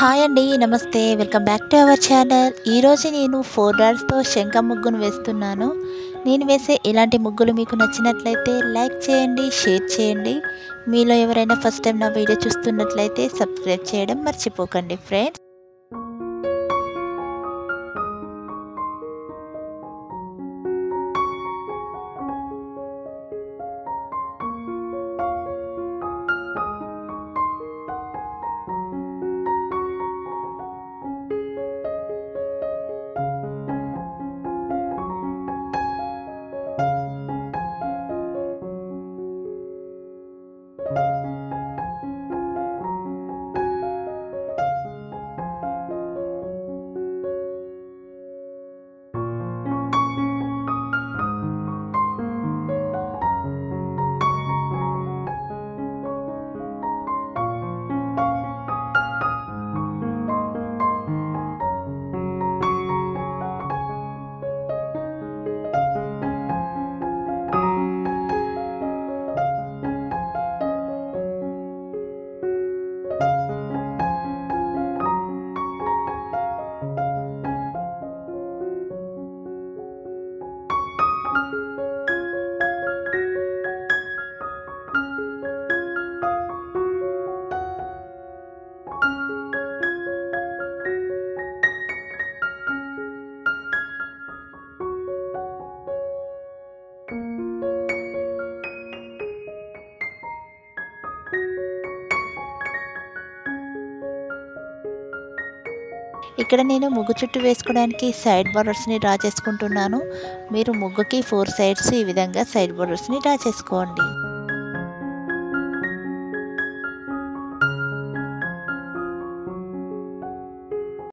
Hi అండి, నమస్తే. Welcome back to our channel. ఈరోజు నేను 4 డాట్స్తో శంఖ ముగ్గును వేస్తున్నాను. నేను వేసే ఇలాంటి ముగ్గులు మీకు నచ్చినట్లయితే లైక్ చేయండి, షేర్ చేయండి. మీలో ఎవరైనా ఫస్ట్ టైం నా వీడియో చూస్తున్నట్లయితే సబ్స్క్రైబ్ చేయడం మర్చిపోకండి ఫ్రెండ్స్. ఇక్కడ నేను ముగ్గు చుట్టూ వేసుకోవడానికి సైడ్ బోర్డర్స్ని డ్రా చేసుకుంటున్నాను. మీరు ముగ్గుకి 4 సైడ్స్ ఈ విధంగా సైడ్ బోర్డర్స్ని డ్రా చేసుకోండి.